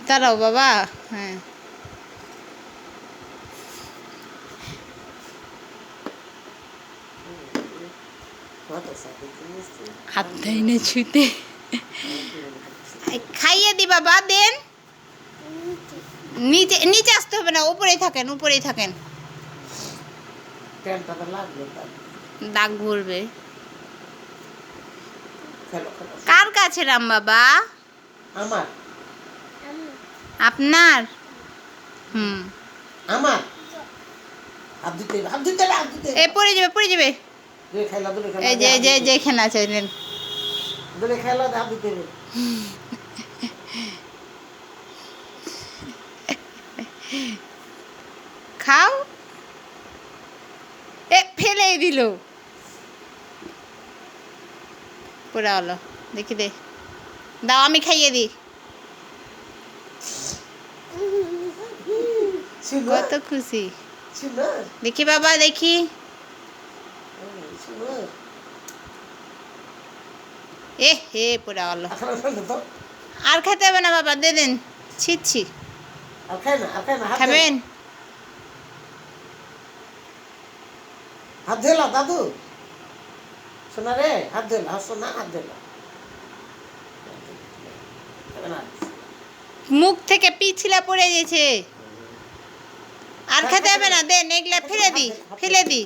দাঁড়াও বাবা। হ্যাঁ, হাত দেয় না ছুঁতে। খাইয়ে দি বাবা, দেন। নিচে নিচে আসতে হবে না, উপরেই থাকেন, উপরেই থাকেন। দাগ ভরবে। কার কাছে রাম বাবা? আমার। আপনার? আমার। এ পড়ে যাবে, পড়ে যাবে। এই যে যে যেখানে আছে নেন। খাও। এ ফেলেই দিল। পুরা হলো, দেখি দে, দাও আমি খাইয়ে দিই। কত খুশি দেখি বাবা, দেখি। এ হে, পুরা হলো। আর খেতে হবে না বাবা, দে দেন। ছিচ্ছি, খাবেন? হাত ধেলা দাদু, শোনা রে, হাত ধেলা, শোনা, হাত ধেলা। মুখ থেকে পিছলা পড়ে গেছে। আর খেতে হবে না, দেন। এগুলা ফেলে দি, ফেলে দি।